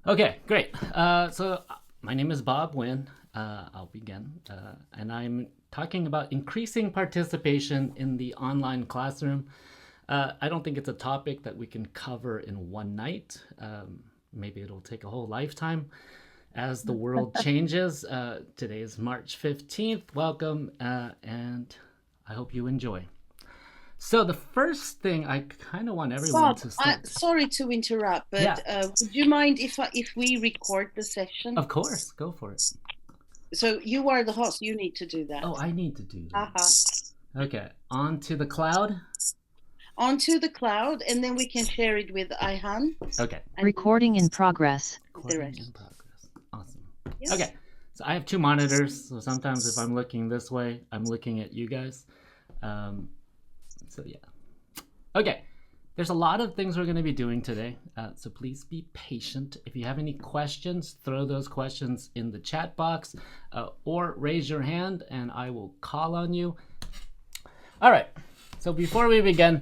Okay, great. My name is Bob Wynn. I'll begin. And I'm talking about increasing participation in the online classroom. I don't think it's a topic that we can cover in one night. Maybe it'll take a whole lifetime as the world changes. Today is March 15th. Welcome, and I hope you enjoy. So the first thing I kind of want everyone Bob, to start. sorry to interrupt, Yeah, but would you mind if we record the session? of course, go for it. So you are the host. You need to do that. Oh, I need to do Haha. that. Okay, on to the cloud. Onto the cloud, and then we can share it with Ayhan Okay, and Recording in progress. the recording in rest. progress. Awesome. Yes. Okay, so I have two monitors, so sometimes if I'm looking this way, I'm looking at you guys. So yeah. Okay, there's a lot of things we're going to be doing today, so please be patient. If you have any questions, throw those questions in the chat box or raise your hand and I will call on you. All right, so before we begin,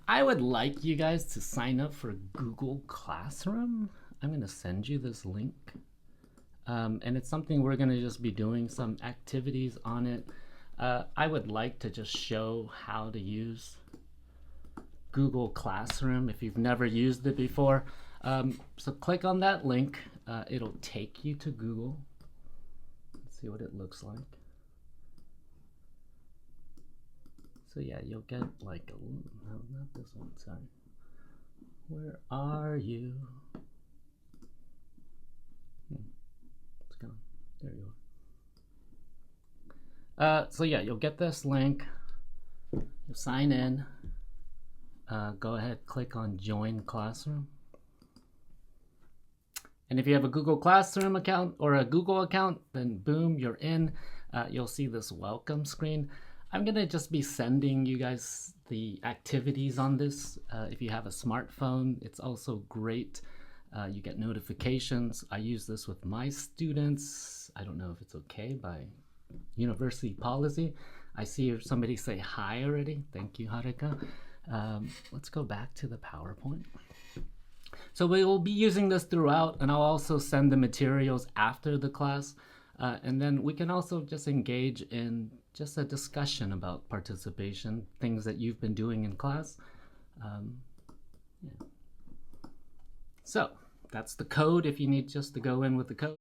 I would like you guys to sign up for Google Classroom. I'm going to send you this link. And it's something we're going to just be doing some activities on it. I would like to just show how to use Google Classroom if you've never used it before. So click on that link. It'll take you to Google. Let's see what it looks like. So yeah, you'll get like no, not this one, sorry. Where are you? It's gone. There you are. So yeah, you'll get this link. You'll sign in. Go ahead, click on Join Classroom. And if you have a Google Classroom account or a Google account, then boom, you're in. You'll see this welcome screen. I'm gonna just be sending you guys the activities on this. If you have a smartphone, it's also great. You get notifications. I use this with my students. I don't know if it's okay by university policy. I see somebody say hi already. Thank you, Harika. Let's go back to the PowerPoint. So we will be using this throughout, and I'll also send the materials after the class. And then we can also just engage in just a discussion about participation, things that you've been doing in class. Yeah. So that's the code if you need just to go in with the code.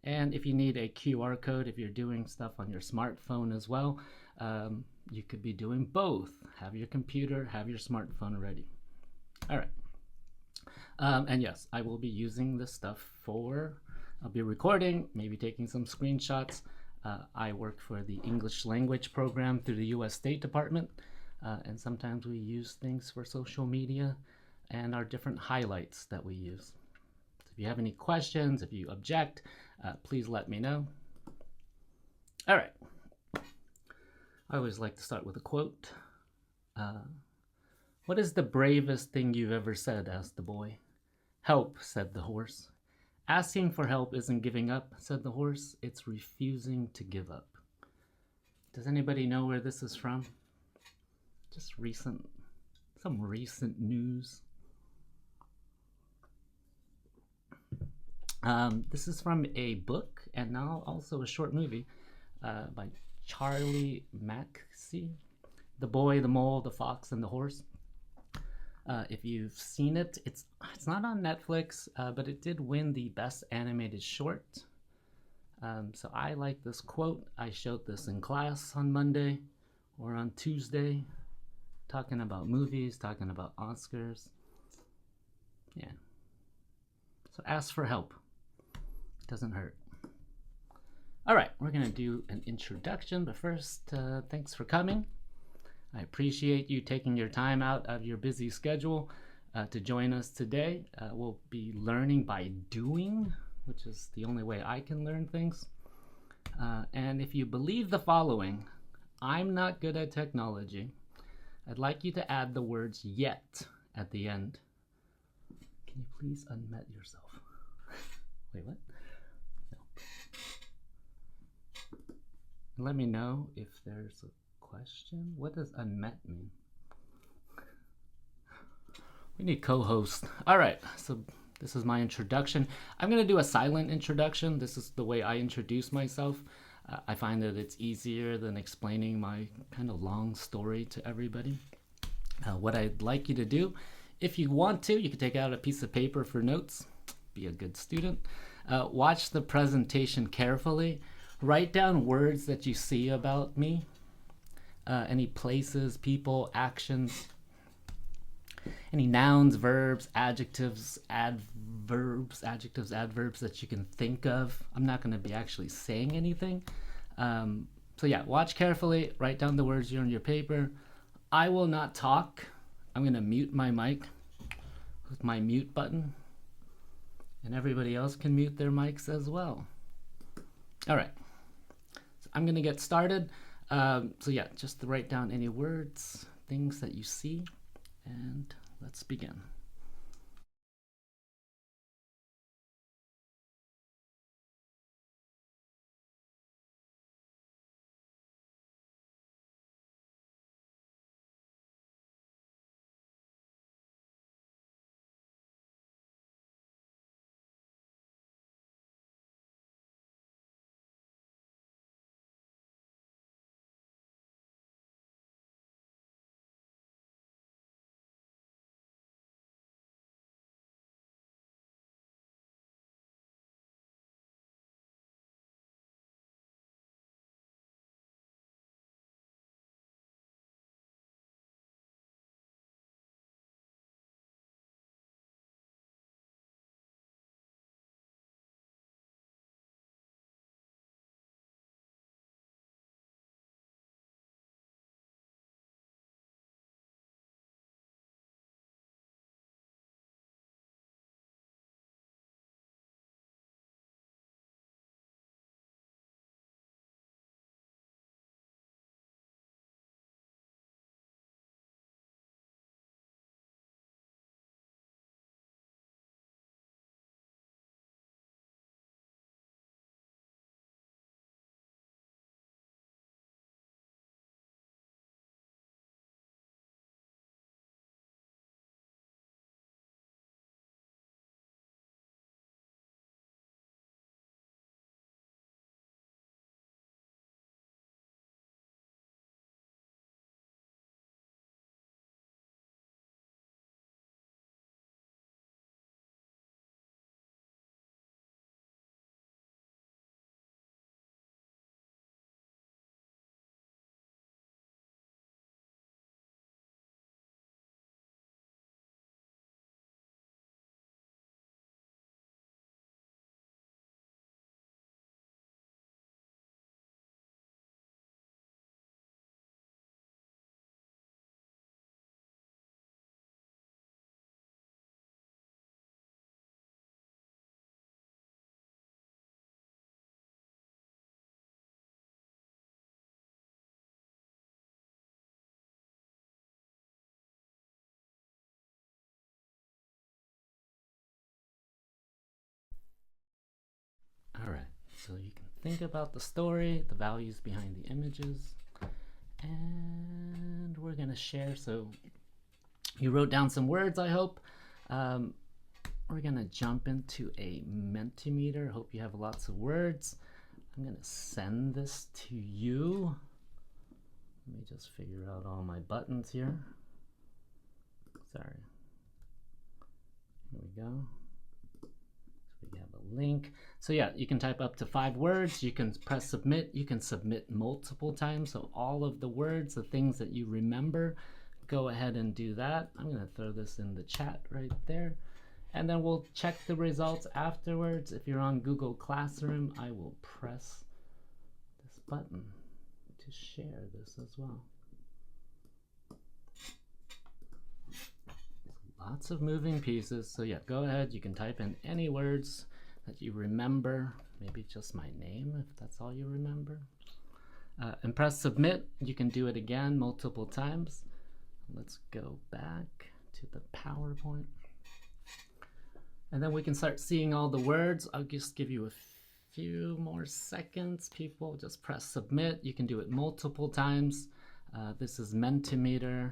And if you need a QR code, if you're doing stuff on your smartphone as well, you could be doing both. Have your computer, have your smartphone ready. All right. And yes, I will be using this stuff I'll be recording, maybe taking some screenshots. I work for the English language program through the US State Department. And sometimes we use things for social media and our different highlights that we use. So if you have any questions, if you object, please let me know. All right. I always like to start with a quote. What is the bravest thing you've ever said? Asked the boy. Help, said the horse. Asking for help isn't giving up, said the horse. It's refusing to give up. Does anybody know where this is from? Just some recent news. This is from a book and now also a short movie by Charlie Mackesy, The Boy, the Mole, the Fox, and the Horse. If you've seen it, it's not on Netflix, but it did win the Best Animated Short. So I like this quote. I showed this in class on Monday or on Tuesday, talking about movies, talking about Oscars. Yeah. So ask for help. It doesn't hurt. All right, we're gonna do an introduction, but first, thanks for coming. I appreciate you taking your time out of your busy schedule to join us today. We'll be learning by doing, which is the only way I can learn things. And if you believe the following, I'm not good at technology, I'd like you to add the words yet at the end. Can you please unmute yourself? Wait, what? No. Let me know if there's a question. What does unmet mean? We need co-host. All right, so this is my introduction. I'm going to do a silent introduction. This is the way I introduce myself. I find that it's easier than explaining my kind of long story to everybody. What I'd like you to do, if you want to, you can take out a piece of paper for notes. Be a good student. Watch the presentation carefully. Write down words that you see about me. Any places, people, actions. Any nouns, verbs, adjectives, adverbs that you can think of. I'm not going to be actually saying anything. So yeah, watch carefully. Write down the words on your paper. I will not talk. I'm going to mute my mic with my mute button. And everybody else can mute their mics as well. All right. So I'm going to get started. So yeah, just to write down any words, things that you see, and let's begin. All right, so you can think about the story, the values behind the images, and we're going to share. So you wrote down some words, I hope. We're going to jump into a Mentimeter. Hope you have lots of words. I'm going to send this to you. Let me just figure out all my buttons here. Sorry. Here we go. So we have a link. So yeah, you can type up to 5 words. You can press submit. You can submit multiple times. So all of the words, the things that you remember, go ahead and do that. I'm going to throw this in the chat right there. And then we'll check the results afterwards. If you're on Google Classroom, I will press this button to share this as well. Lots of moving pieces. So yeah, go ahead. You can type in any words that you remember. Maybe just my name, if that's all you remember. And press submit. You can do it again multiple times. Let's go back to the PowerPoint. And then we can start seeing all the words. I'll just give you a few more seconds. People, just press submit. You can do it multiple times. This is Mentimeter.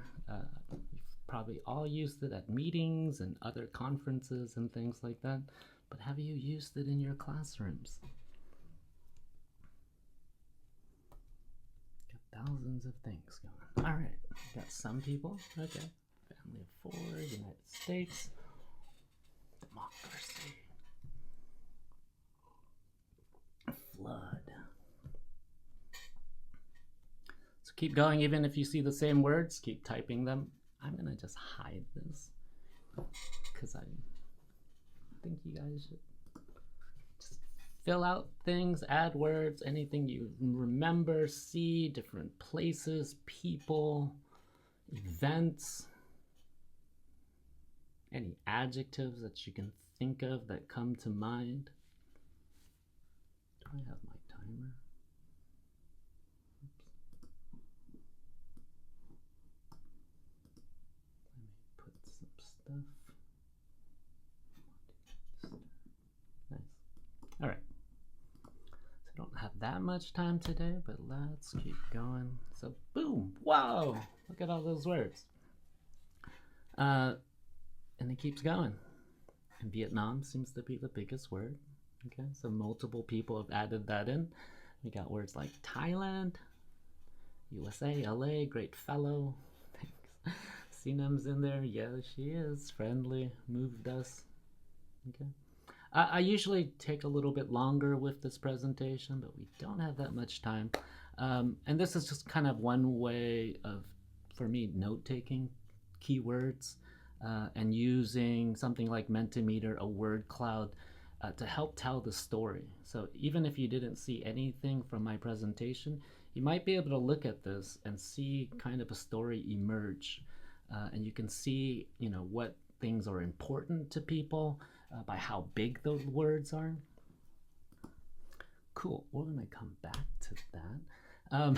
You've probably all used it at meetings and other conferences and things like that. But have you used it in your classrooms? Got thousands of things going. All right, got some people. Okay, family of 4, United States, democracy, flood. So keep going, even if you see the same words, keep typing them. I'm gonna just hide this because I think you guys should just fill out things, add words, anything you remember, see, different places, people, events, any adjectives that you can think of that come to mind. Do I have my timer? Let me put some stuff. Nice. All right. So I don't have that much time today, but let's keep going. So boom, wow, look at all those words. And it keeps going. And Vietnam seems to be the biggest word. Okay, so multiple people have added that in. We got words like Thailand, USA, LA, great fellow. Thanks. Sinam's in there. Yeah, she is friendly. Moved us. Okay. I usually take a little bit longer with this presentation, but we don't have that much time. And this is just kind of one way of, for me, note-taking keywords and using something like Mentimeter, a word cloud, to help tell the story. So even if you didn't see anything from my presentation, you might be able to look at this and see kind of a story emerge. And you can see, you know, what things are important to people by how big the words are. Cool, we're gonna come back to that.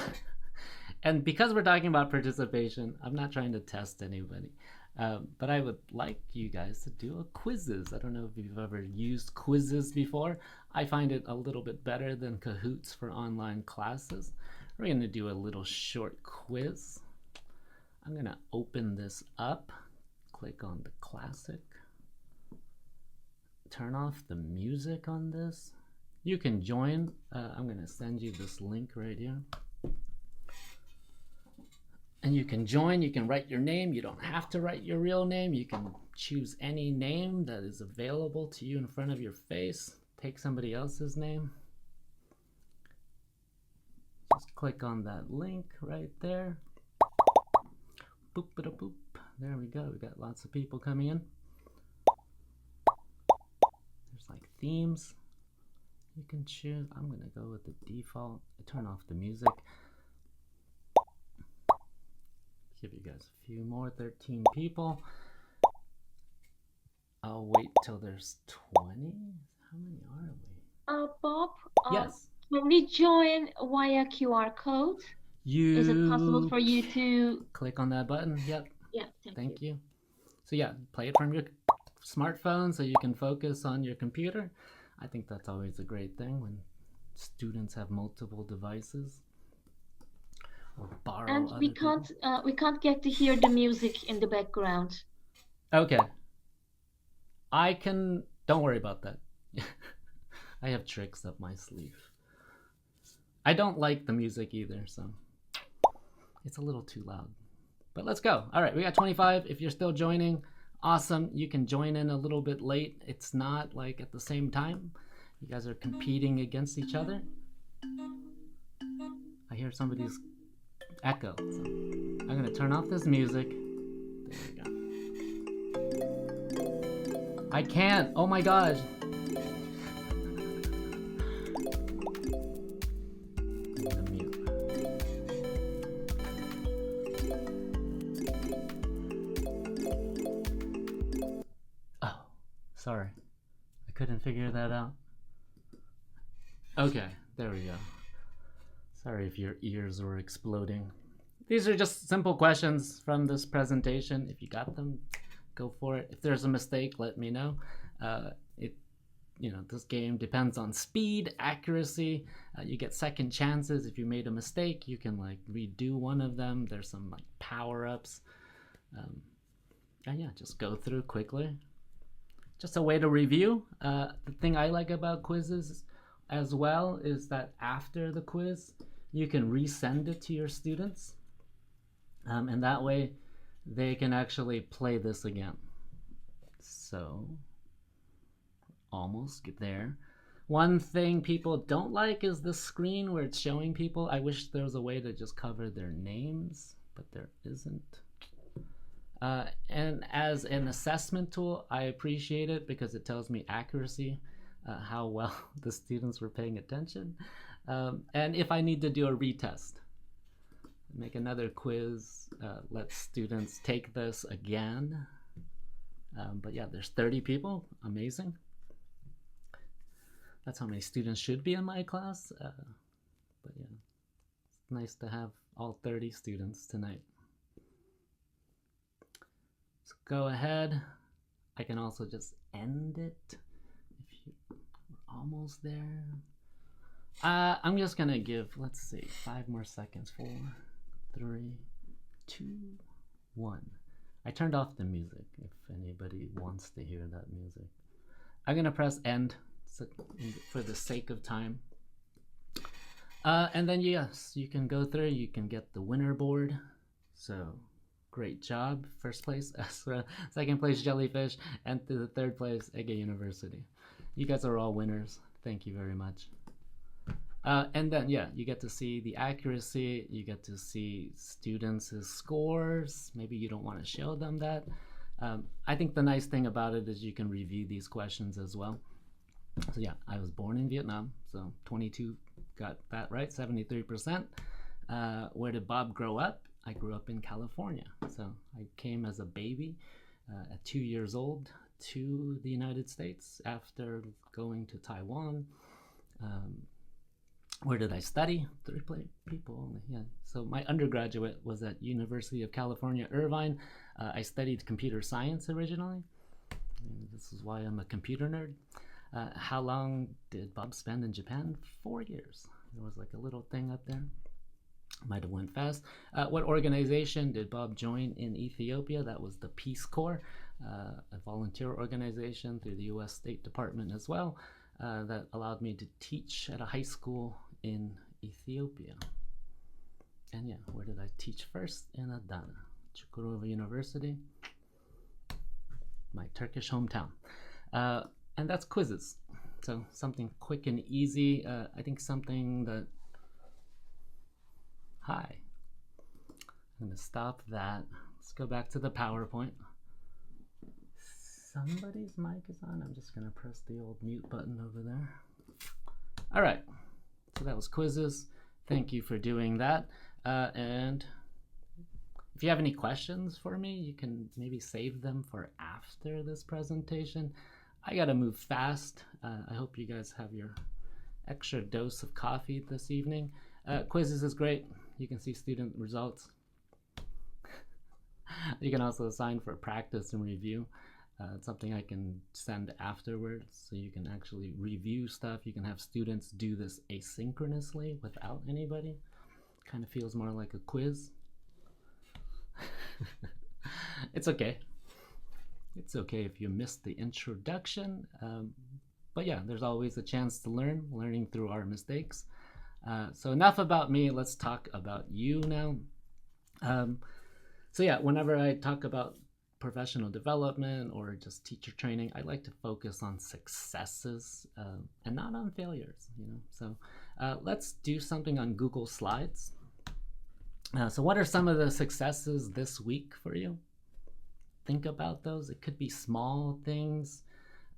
And because we're talking about participation, I'm not trying to test anybody, but I would like you guys to do a Quizizz. I don't know if you've ever used Quizizz before. I find it a little bit better than Kahoots for online classes. We're gonna do a little short quiz. I'm gonna open this up, click on the classic, turn off the music on this. You can join. I'm gonna send you this link right here. And you can join, you can write your name. You don't have to write your real name. You can choose any name that is available to you in front of your face. Take somebody else's name. Just click on that link right there. Boop, ba, da, boop. There we go. We got lots of people coming in. There's like themes you can choose. I'm gonna go with the default. Turn off the music. Give you guys a few more. 13 people. I'll wait till there's 20. How many are we? Bob, yes. Can we join via QR code? Is it possible for you to click on that button? Yep. Yeah, thank you. So yeah, play it from your smartphone so you can focus on your computer. I think that's always a great thing when students have multiple devices. Or borrow and we can't get to hear the music in the background. Okay. I can, don't worry about that. I have tricks up my sleeve. I don't like the music either, so it's a little too loud. But let's go. All right, we got 25. If you're still joining, awesome. You can join in a little bit late. It's not like at the same time. You guys are competing against each other. I hear somebody's echo. So I'm gonna turn off this music. There we go. I can't. Oh my gosh. I'm gonna mute. Oh, sorry. I couldn't figure that out. Okay, there we go. Sorry if your ears were exploding. These are just simple questions from this presentation. If you got them, go for it. If there's a mistake, let me know. This game depends on speed, accuracy. You get second chances. If you made a mistake, you can like redo one of them. There's some like power-ups. And yeah, just go through quickly. Just a way to review. The thing I like about quizzes as well is that after the quiz, you can resend it to your students. And that way they can actually play this again. So, almost get there. One thing people don't like is this screen where it's showing people. I wish there was a way to just cover their names, but there isn't. And as an assessment tool, I appreciate it because it tells me accuracy, how well the students were paying attention. And if I need to do a retest, make another quiz, let students take this again. But yeah, there's 30 people, amazing. That's how many students should be in my class. But yeah, it's nice to have all 30 students tonight. So go ahead. I can also just end it if you're almost there. I'm just gonna give, let's see, 5 more seconds. 4, 3, 2, 1. I turned off the music if anybody wants to hear that music. I'm gonna press end for the sake of time. And then yes, you can go through, you can get the winner board. So great job, first place Esra, second place Jellyfish, and to the third place Ege University. You guys are all winners. Thank you very much. And then yeah, you get to see the accuracy, you get to see students' scores. Maybe you don't want to show them that. I think the nice thing about it is you can review these questions as well. So yeah, I was born in Vietnam, so 22 got that right, 73%. Where did Bob grow up? I grew up in California. So I came as a baby at 2 years old to the United States after going to Taiwan. Where did I study? 3 people only, yeah. So my undergraduate was at University of California, Irvine. I studied computer science originally. And this is why I'm a computer nerd. How long did Bob spend in Japan? 4 years. There was like a little thing up there. Might have went fast. What organization did Bob join in Ethiopia? That was the Peace Corps, a volunteer organization through the US State Department as well, that allowed me to teach at a high school in Ethiopia. And yeah, where did I teach first? In Adana, Çukurova University, my Turkish hometown. And that's quizzes. So something quick and easy. I think something that, hi. I'm gonna stop that. Let's go back to the PowerPoint. Somebody's mic is on. I'm just gonna press the old mute button over there. All right, so that was quizzes. Thank you for doing that. And if you have any questions for me, you can maybe save them for after this presentation. I gotta move fast. I hope you guys have your extra dose of coffee this evening. Quizzes is great. You can see student results. You can also assign for practice and review. It's something I can send afterwards, so you can actually review stuff. You can have students do this asynchronously without anybody. Kind of feels more like a quiz. It's okay. It's okay if you missed the introduction. But yeah, there's always a chance to learning through our mistakes. So enough about me, let's talk about you now. So yeah, whenever I talk about professional development or just teacher training, I like to focus on successes and not on failures, you know. So let's do something on Google Slides. So what are some of the successes this week for you? Think about those. It could be small things.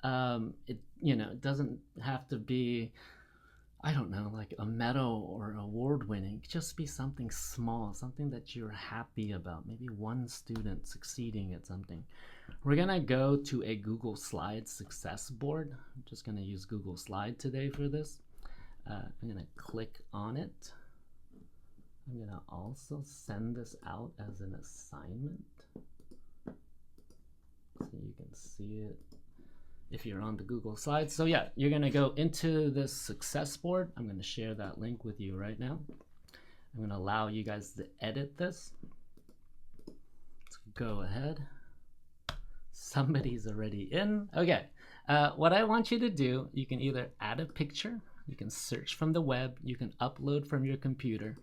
It doesn't have to be, I don't know, like a medal or award winning. Just be something small, something that you're happy about. Maybe one student succeeding at something. We're gonna go to a Google Slides success board. I'm just gonna use Google Slide today for this. I'm gonna click on it. I'm gonna also send this out as an assignment, so you can see it if you're on the Google Slides. So yeah, you're gonna go into this success board. I'm gonna share that link with you right now. I'm gonna allow you guys to edit this. Let's go ahead. Somebody's already in. Okay. What I want you to do, you can either add a picture, you can search from the web, you can upload from your computer,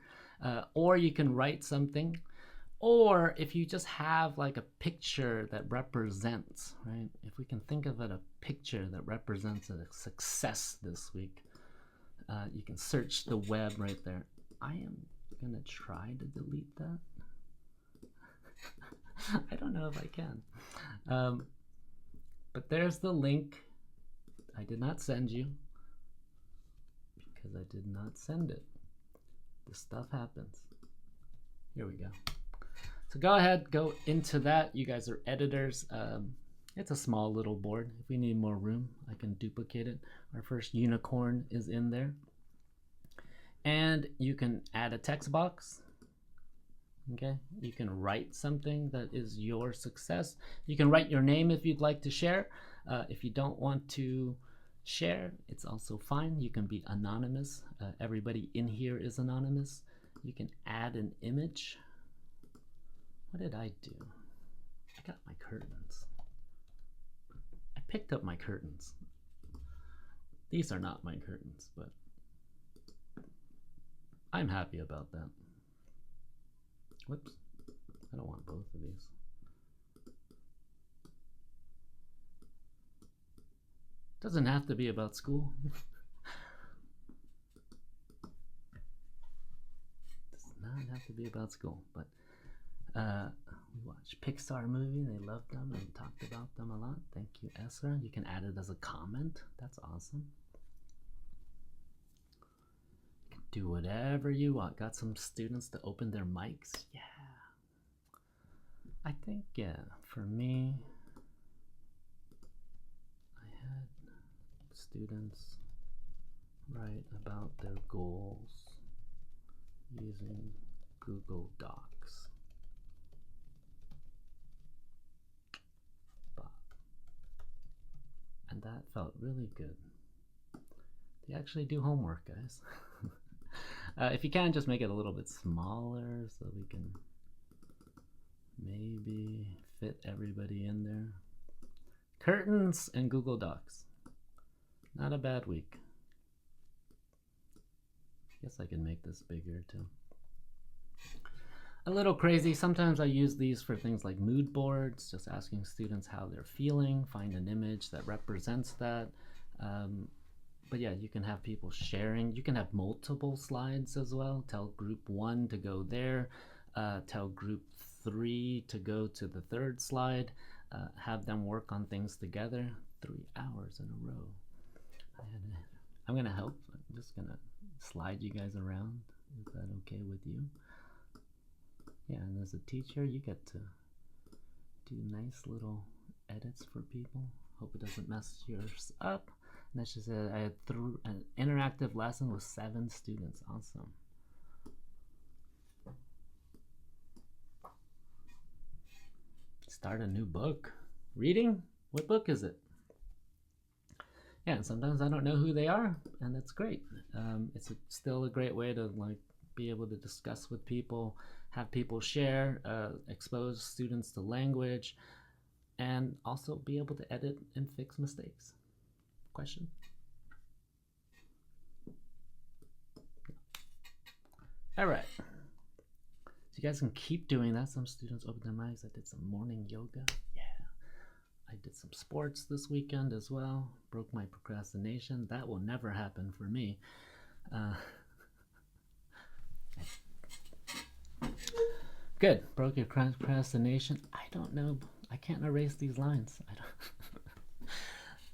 or you can write something. Or if you just have like a picture that represents, right? If we can think of it, a picture that represents a success this week, you can search the web right there. I am gonna try to delete that. I don't know if I can. But there's the link. I did not send you because I did not send it. This stuff happens. Here we go. So go ahead, go into that. You guys are editors. It's a small little board. If we need more room, I can duplicate it. Our first unicorn is in there. And you can add a text box. Okay, you can write something that is your success. You can write your name if you'd like to share. If you don't want to share, it's also fine. You can be anonymous. Everybody in here is anonymous. You can add an image. What did I do? I got my curtains. I picked up my curtains. These are not my curtains, but I'm happy about that. Whoops, I don't want both of these. Doesn't have to be about school. Does not have to be about school, but we watched Pixar movie. They loved them and talked about them a lot. Thank you, Esra. You can add it as a comment. That's awesome. You can do whatever you want. Got some students to open their mics. Yeah. I think, yeah, for me, I had students write about their goals using Google Docs. And that felt really good. They actually do homework, guys. If you can, just make it a little bit smaller so we can maybe fit everybody in there. Curtains and Google Docs. Not a bad week. Guess I can make this bigger too. A little crazy. Sometimes I use these for things like mood boards, just asking students how they're feeling, find an image that represents that. But yeah, you can have people sharing. You can have multiple slides as well. Tell group 1 to go there. Tell group 3 to go to the third slide. Have them work on things together. 3 hours in a row. I'm going to help. I'm just going to slide you guys around. Is that okay with you? Yeah, and as a teacher, you get to do nice little edits for people. Hope it doesn't mess yours up. And that's just I had an interactive lesson with 7 students. Awesome. Start a new book. Reading? What book is it? Yeah, and sometimes I don't know who they are, and that's great. It's still a great way to like be able to discuss with people, have people share, expose students to language, and also be able to edit and fix mistakes. Question? All right. So you guys can keep doing that. Some students open their mics. I did some morning yoga. Yeah. I did some sports this weekend as well. Broke my procrastination. That will never happen for me. Good. Broke your procrastination. I don't know. I can't erase these lines. I don't.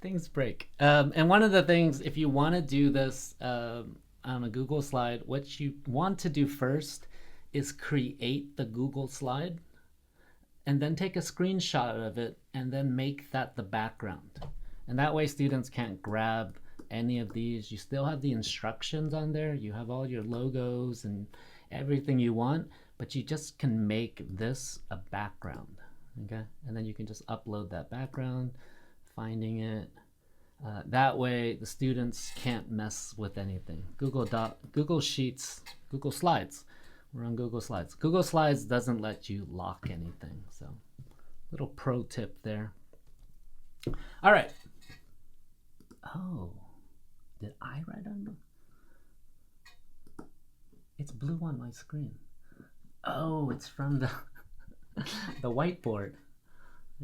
Things break. And one of the things, if you want to do this on a Google slide, what you want to do first is create the Google slide and then take a screenshot of it and then make that the background. And that way students can't grab any of these. You still have the instructions on there. You have all your logos and everything you want, but you just can make this a background, okay? And then you can just upload that background, finding it. That way the students can't mess with anything. Google Sheets, Google Slides. We're on Google Slides. Google Slides doesn't let you lock anything, so little pro tip there. All right. Oh, did I write on the... It's blue on my screen. Oh, it's from the the whiteboard.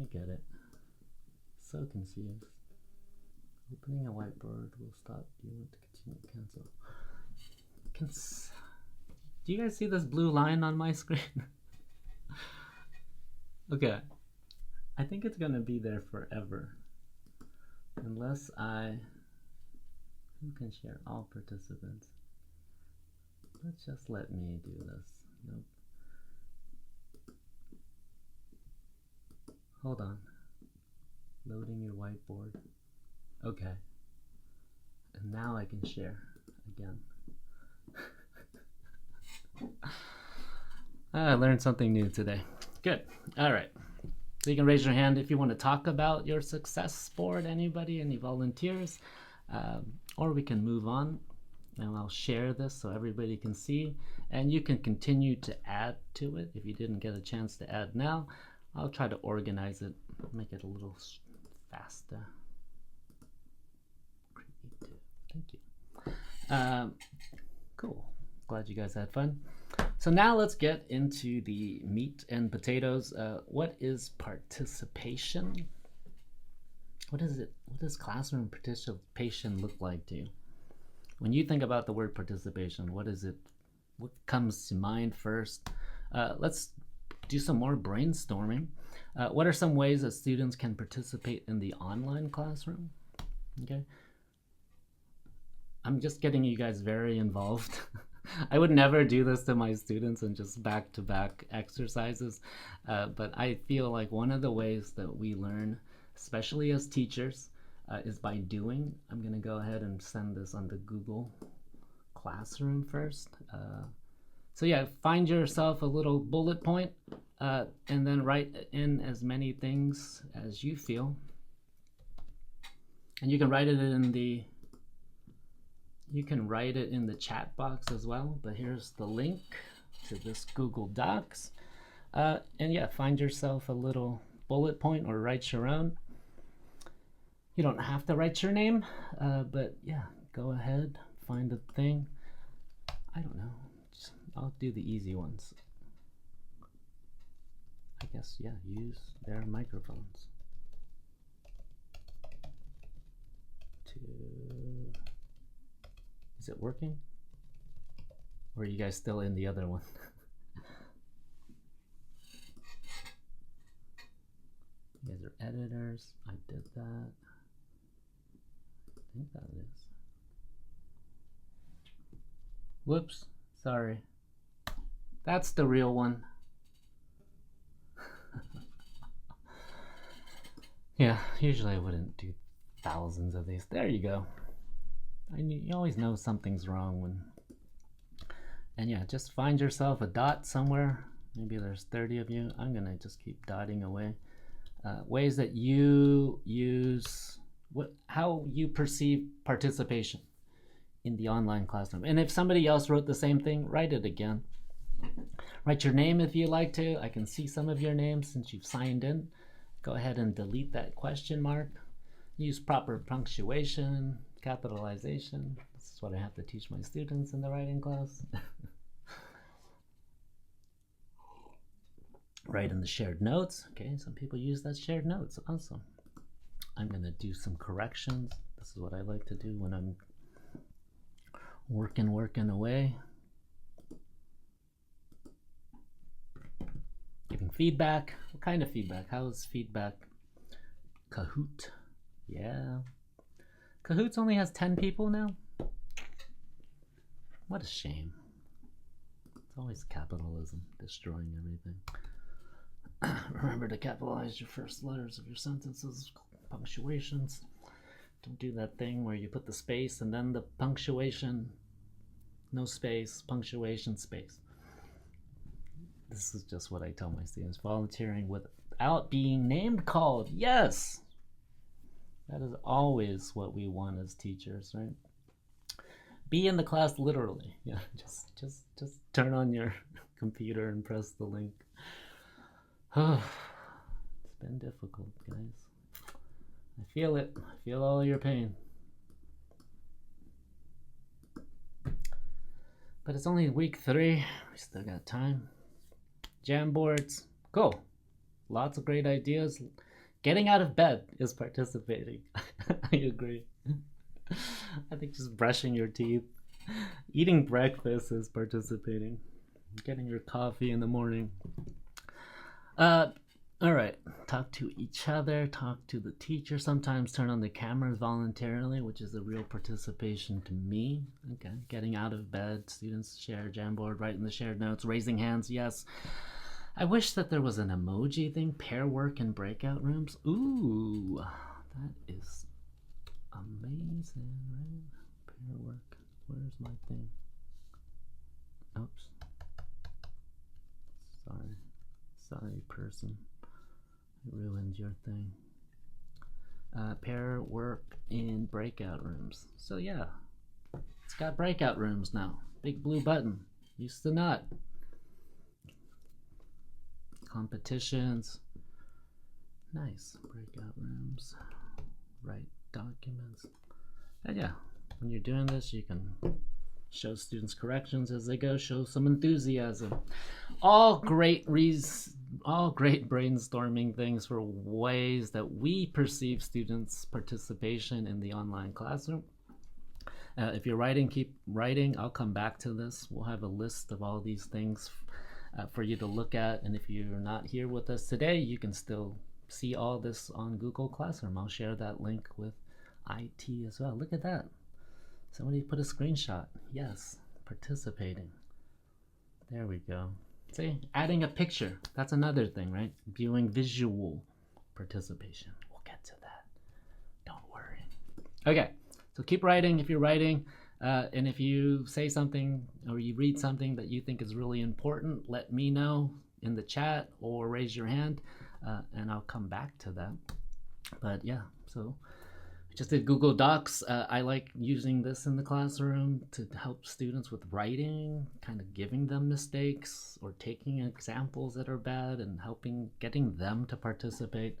I get it. So confused. Opening a whiteboard will stop. You want to continue cancel. Do you guys see this blue line on my screen? Okay. I think it's gonna be there forever. Unless who can share? All participants. Let's just let me do this. Nope. Hold on. Loading your whiteboard. Okay. And now I can share again. I learned something new today. Good. All right. So you can raise your hand if you want to talk about your success board. Anybody? Any volunteers? Or we can move on. And I'll share this so everybody can see. And you can continue to add to it if you didn't get a chance to add now. I'll try to organize it, make it a little faster. Creative. Thank you. Cool. Glad you guys had fun. So now let's get into the meat and potatoes. What is participation? What is it? What does classroom participation look like to you? When you think about the word participation, what is it? What comes to mind first? Let's do some more brainstorming. What are some ways that students can participate in the online classroom? Okay. I'm just getting you guys very involved. I would never do this to my students and just back-to-back exercises, but I feel like one of the ways that we learn, especially as teachers, is by doing. I'm going to go ahead and send this on the Google Classroom first. So yeah, find yourself a little bullet point and then write in as many things as you feel. And you can write it in the chat box as well, but here's the link to this Google Docs. And yeah, find yourself a little bullet point or write your own. You don't have to write your name, but yeah, go ahead, find a thing. I don't know. I'll do the easy ones. I guess, yeah, use their microphones. Is it working? Or are you guys still in the other one? You guys are editors. I did that. I think that is. Whoops, sorry. That's the real one. Yeah, usually I wouldn't do thousands of these. There you go. You always know something's wrong when... And yeah, just find yourself a dot somewhere. Maybe there's 30 of you. I'm gonna just keep dotting away. Ways that you use, how you perceive participation in the online classroom. And if somebody else wrote the same thing, write it again. Write your name if you like to. I can see some of your names since you've signed in. Go ahead and delete that question mark. Use proper punctuation, capitalization. This is what I have to teach my students in the writing class. Write in the shared notes. Okay, some people use that shared notes. Awesome. I'm gonna do some corrections. This is what I like to do when I'm working away. Giving feedback. What kind of feedback? How is feedback? Kahoot. Yeah. Kahoot's only has 10 people now? What a shame. It's always capitalism destroying everything. Remember to capitalize your first letters of your sentences, punctuations. Don't do that thing where you put the space and then the punctuation, no space, punctuation, space. This is just what I tell my students. Volunteering without being named called. Yes! That is always what we want as teachers, right? Be in the class literally. Yeah, just turn on your computer and press the link. It's been difficult, guys. I feel it. I feel all your pain. But it's only week 3. We still got time. Jamboards. Cool. Lots of great ideas. Getting out of bed is participating. I agree. I think just brushing your teeth, eating breakfast is participating. Getting your coffee in the morning. All right. Talk to each other. Talk to the teacher. Sometimes turn on the cameras voluntarily, which is a real participation to me. Okay. Getting out of bed. Students share Jamboard, write in the shared notes, raising hands. Yes. I wish that there was an emoji thing. Pair work in breakout rooms. Ooh, that is amazing, right? Pair work. Where's my thing? Oops. Sorry, person. I ruined your thing. Pair work in breakout rooms. So yeah, it's got breakout rooms now. Big blue button. Used to not. Competitions. Nice. Breakout rooms. Write documents. And yeah, when you're doing this, you can show students corrections as they go, show some enthusiasm. All great brainstorming things for ways that we perceive students' participation in the online classroom. If you're writing, keep writing. I'll come back to this. We'll have a list of all these things for you to look at, and if you're not here with us today, you can still see all this on Google Classroom. I'll share that link with IT as well. Look at that. Somebody put a screenshot. Yes, participating. There we go. See, adding a picture. That's another thing, right? Viewing visual participation. We'll get to that. Don't worry. Okay, so keep writing if you're writing. And if you say something or you read something that you think is really important, let me know in the chat or raise your hand, and I'll come back to that. But yeah, so we just did Google Docs. I like using this in the classroom to help students with writing, kind of giving them mistakes or taking examples that are bad and getting them to participate.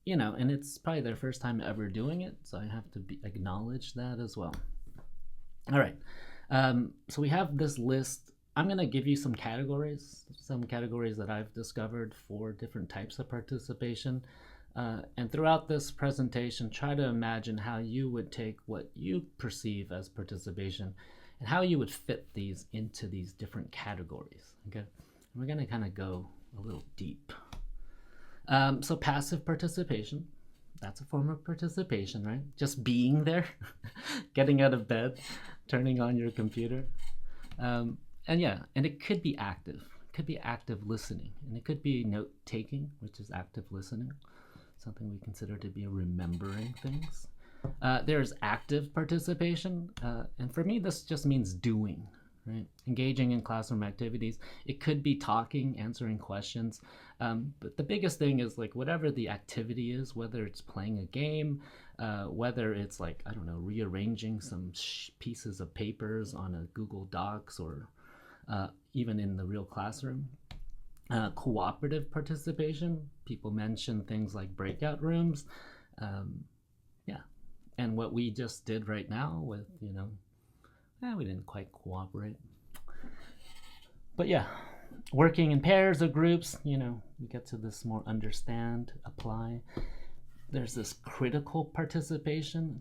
You know, and it's probably their first time ever doing it, so I have to acknowledge that as well. All right, so we have this list. I'm going to give you some categories that I've discovered for different types of participation. And throughout this presentation, try to imagine how you would take what you perceive as participation and how you would fit these into these different categories. Okay, and we're going to kind of go a little deep. So passive participation, that's a form of participation, right? Just being there, getting out of bed, turning on your computer. And it could be active. It could be active listening. And it could be note-taking, which is active listening, something we consider to be remembering things. There's active participation. And for me, this just means doing, right? Engaging in classroom activities. It could be talking, answering questions. But the biggest thing is like whatever the activity is, whether it's playing a game, whether it's like, I don't know, rearranging some pieces of papers on a Google Docs or even in the real classroom. Cooperative participation. People mention things like breakout rooms. And what we just did right now with, we didn't quite cooperate. But yeah, working in pairs or groups, we get to this more understand, apply. There's this critical participation,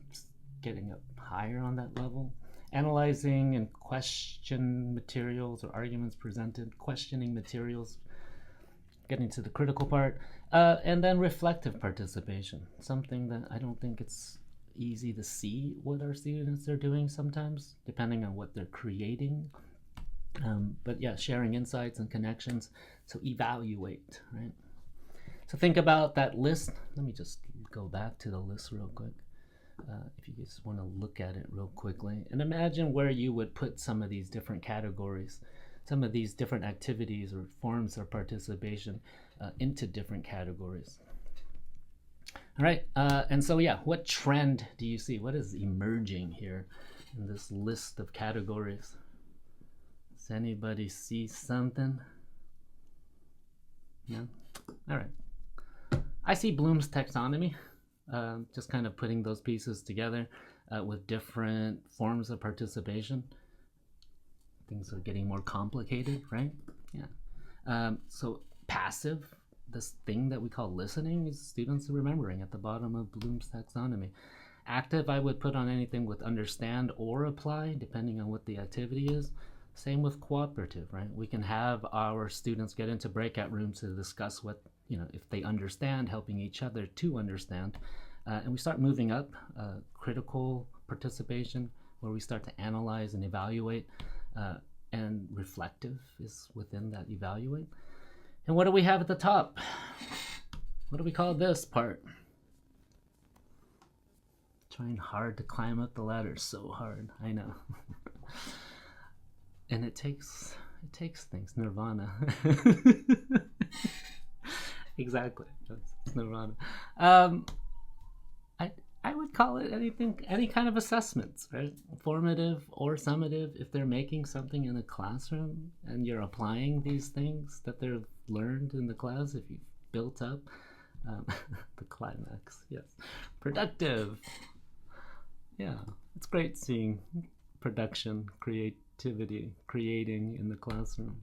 getting up higher on that level. Analyzing and question materials or arguments presented, questioning materials, getting to the critical part. And then reflective participation, something that I don't think it's easy to see what our students are doing sometimes, depending on what they're creating. But yeah, sharing insights and connections to evaluate, right? So think about that list. Let me just go back to the list real quick. If you just want to look at it real quickly and imagine where you would put some of these different categories, some of these different activities or forms of participation into different categories. All right, and so yeah, what trend do you see? What is emerging here in this list of categories? Does anybody see something? No? All right. I see Bloom's taxonomy, just kind of putting those pieces together with different forms of participation. Things are getting more complicated, right? Yeah. So passive, this thing that we call listening, is students remembering at the bottom of Bloom's taxonomy. Active, I would put on anything with understand or apply, depending on what the activity is. Same with cooperative, right? We can have our students get into breakout rooms to discuss what, if they understand, helping each other to understand. And we start moving up critical participation, where we start to analyze and evaluate, and reflective is within that evaluate. And what do we have at the top? What do we call this part? Trying hard to climb up the ladder, so hard, I know. And it takes things, nirvana. Exactly, that's nirvana. I would call it any kind of assessments, right? Formative or summative. If they're making something in a classroom and you're applying these things that they've learned in the class, if you've built up the climax, yes. Productive. Yeah, it's great seeing production, creativity, creating in the classroom.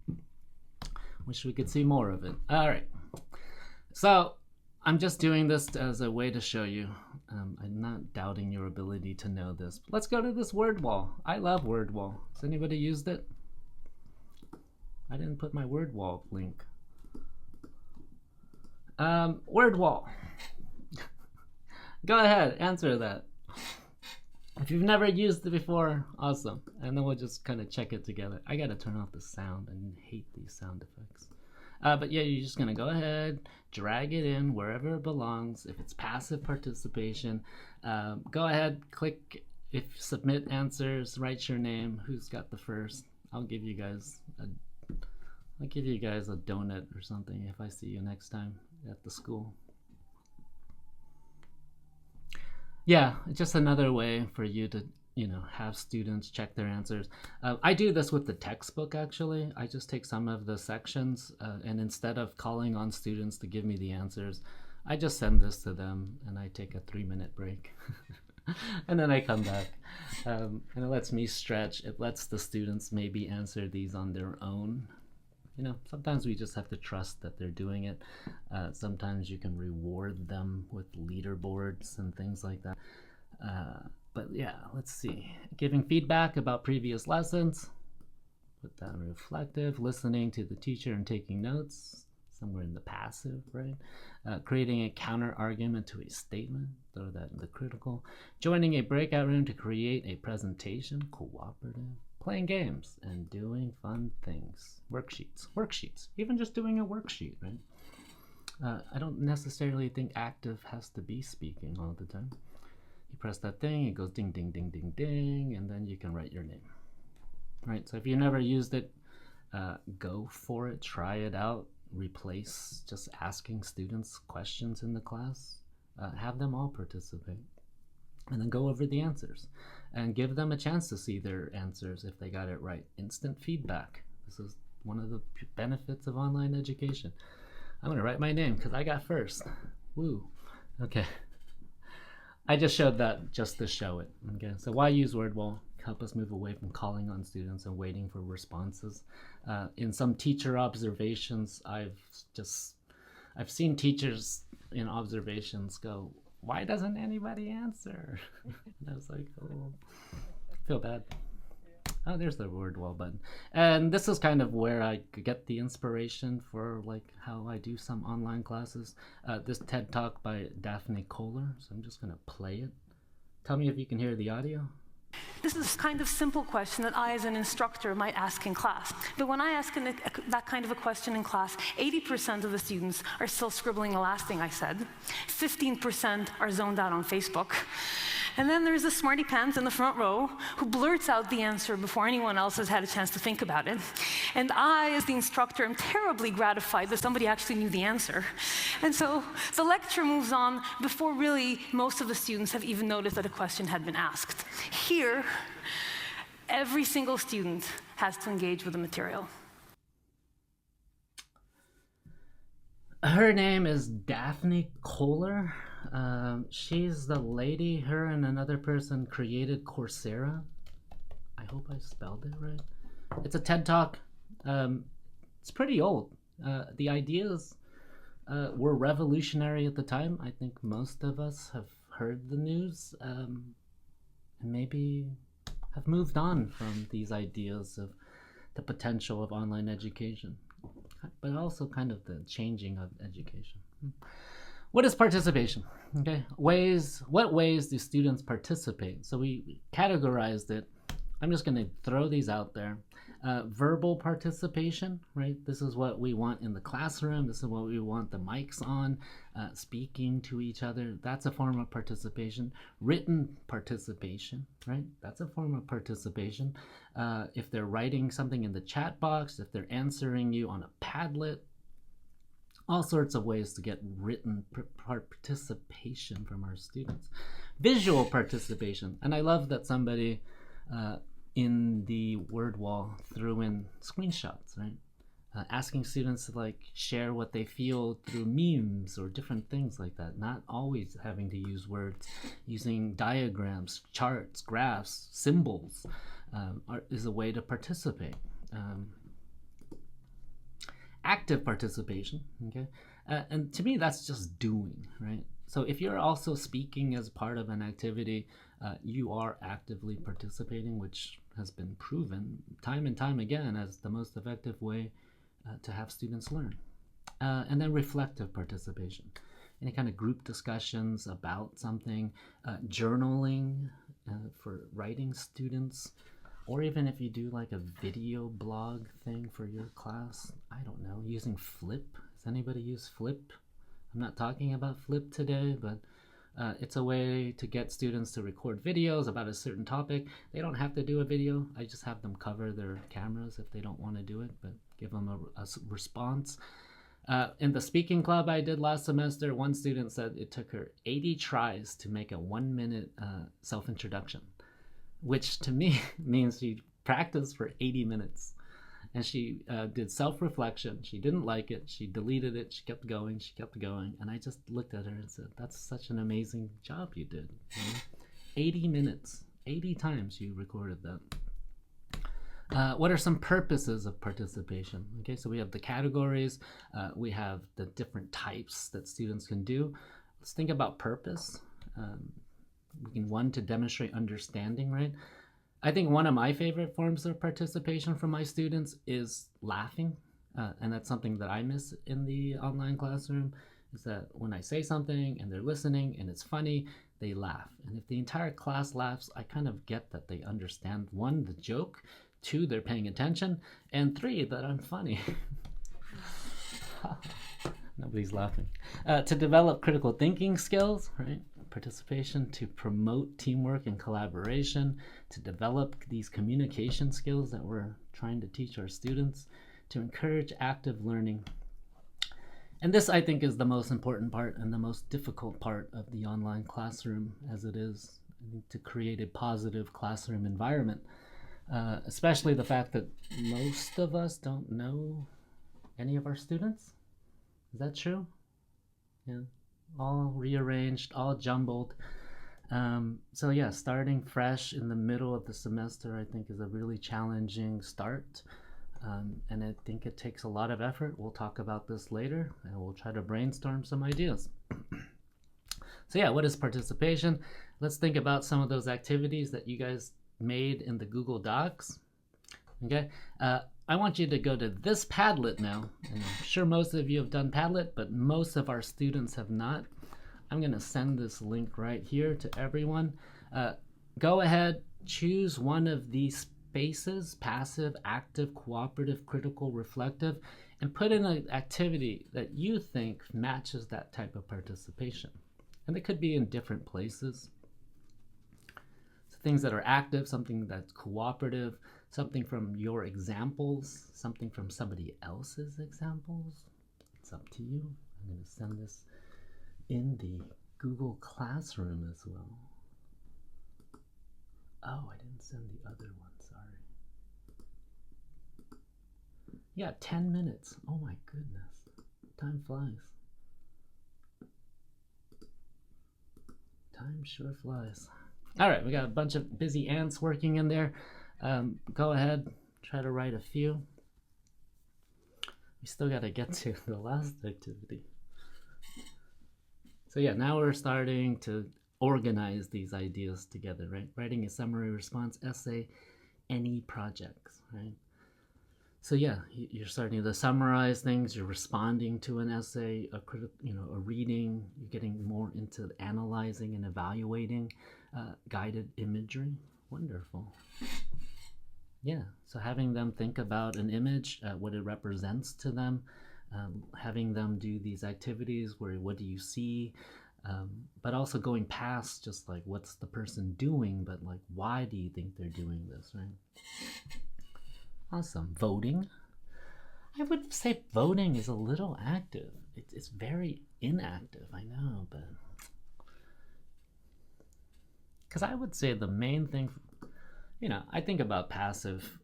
Wish we could see more of it. All right. So I'm just doing this as a way to show you. I'm not doubting your ability to know this. But let's go to this Wordwall. I love Wordwall. Has anybody used it? I didn't put my Wordwall link. Wordwall. Go ahead, answer that. If you've never used it before, awesome. And then we'll just kind of check it together. I gotta turn off the sound. I hate these sound effects. But yeah, you're just gonna go ahead, drag it in wherever it belongs. If it's passive participation, go ahead, click if submit answers, write your name, who's got the first. I'll give you guys a donut or something if I see you next time at the school. Yeah, it's just another way for you to have students check their answers. I do this with the textbook, actually. I just take some of the sections and instead of calling on students to give me the answers, I just send this to them and I take a 3-minute break. And then I come back. And it lets me stretch. It lets the students maybe answer these on their own. Sometimes we just have to trust that they're doing it. Sometimes you can reward them with leaderboards and things like that. But yeah, let's see. Giving feedback about previous lessons. Put that in reflective. Listening to the teacher and taking notes. Somewhere in the passive, right? Creating a counter argument to a statement. Throw that in the critical. Joining a breakout room to create a presentation. Cooperative. Playing games and doing fun things. Worksheets. Even just doing a worksheet, right? I don't necessarily think active has to be speaking all the time. You press that thing, it goes ding, ding, ding, ding, ding, and then you can write your name. Right, so if you've never used it, go for it, try it out, replace just asking students questions in the class, have them all participate, and then go over the answers and give them a chance to see their answers if they got it right. Instant feedback. This is one of the benefits of online education. I'm gonna write my name because I got first. Woo. Okay. I just showed that just to show it. Okay, so why use Wordwall? Help us move away from calling on students and waiting for responses. In some teacher observations, I've seen teachers in observations go, "Why doesn't anybody answer?" And I was like, oh, I feel bad. Oh, there's the Wordwall button. And this is kind of where I get the inspiration for like how I do some online classes. This TED Talk by Daphne Kohler. So I'm just gonna play it. Tell me if you can hear the audio. This is kind of simple question that I, as an instructor, might ask in class. But when I ask that kind of a question in class, 80% of the students are still scribbling the last thing I said. 15% are zoned out on Facebook. And then there's the smarty pants in the front row who blurts out the answer before anyone else has had a chance to think about it. And I, as the instructor, am terribly gratified that somebody actually knew the answer. And so the lecture moves on before really most of the students have even noticed that a question had been asked. Here, every single student has to engage with the material. Her name is Daphne Kohler. She's the lady, her and another person created Coursera. I hope I spelled it right. It's a TED Talk. It's pretty old. The ideas were revolutionary at the time. I think most of us have heard the news and maybe have moved on from these ideas of the potential of online education, but also kind of the changing of education. What is participation? Okay, what ways do students participate? So we categorized it. I'm just going to throw these out there. Verbal participation, right? This is what we want in the classroom. This is what we want the mics on, speaking to each other. That's a form of participation. Written participation, right? That's a form of participation. If they're writing something in the chat box, if they're answering you on a Padlet, all sorts of ways to get written participation from our students. Visual participation, and I love that somebody in the Wordwall threw in screenshots, right? Asking students to like share what they feel through memes or different things like that, not always having to use words, using diagrams, charts, graphs, symbols is a way to participate. Active participation, okay? And to me, that's just doing, right? So if you're also speaking as part of an activity, you are actively participating, which has been proven time and time again as the most effective way to have students learn. And then reflective participation. Any kind of group discussions about something, journaling for writing students, or even if you do like a video blog thing for your class, I don't know, using Flip. Does anybody use Flip? I'm not talking about Flip today, but it's a way to get students to record videos about a certain topic. They don't have to do a video. I just have them cover their cameras if they don't want to do it, but give them a response. In the speaking club I did last semester, one student said it took her 80 tries to make a 1-minute self-introduction, which to me means she practiced for 80 minutes. And she did self-reflection. She didn't like it. She deleted it. She kept going. She kept going. And I just looked at her and said, that's such an amazing job you did. You know? 80 minutes, 80 times you recorded that. What are some purposes of participation? Okay, so we have the categories. We have the different types that students can do. Let's think about purpose. We can, one, to demonstrate understanding, right? I think one of my favorite forms of participation from my students is laughing. And that's something that I miss in the online classroom, is that when I say something and they're listening and it's funny, they laugh. And if the entire class laughs, I kind of get that they understand, one, the joke, two, they're paying attention, and three, that I'm funny. Nobody's laughing. To develop critical thinking skills, right? Participation to promote teamwork and collaboration, to develop these communication skills that we're trying to teach our students, to encourage active learning. And this, I think, is the most important part and the most difficult part of the online classroom, as it is to create a positive classroom environment, especially the fact that most of us don't know any of our students. Is that true? Yeah. All rearranged, all jumbled. So yeah, starting fresh in the middle of the semester, I think, is a really challenging start. And I think it takes a lot of effort. We'll talk about this later, and we'll try to brainstorm some ideas. So yeah, what is participation? Let's think about some of those activities that you guys made in the Google Docs. Okay, I want you to go to this Padlet now. And I'm sure most of you have done Padlet, but most of our students have not. I'm going to send this link right here to everyone. Go ahead, choose one of these spaces: passive, active, cooperative, critical, reflective, and put in an activity that you think matches that type of participation. And it could be in different places. So things that are active, something that's cooperative, something from your examples, something from somebody else's examples. It's up to you. I'm going to send this in the Google Classroom as well. Oh, I didn't send the other one, sorry. Yeah, 10 minutes. Oh my goodness. Time flies. Time sure flies. All right, we got a bunch of busy ants working in there. Go ahead, try to write a few. We still got to get to the last activity. So yeah, now we're starting to organize these ideas together, right? Writing a summary response essay, any projects, right? So yeah, you're starting to summarize things. You're responding to an essay, a reading. You're getting more into analyzing and evaluating guided imagery. Wonderful. Yeah, so having them think about an image, what it represents to them, having them do these activities where what do you see, but also going past just like what's the person doing, but like why do you think they're doing this, right? Awesome. Voting. I would say voting is a little active. It's very inactive, I know, but because I would say the main thing, I think about passive,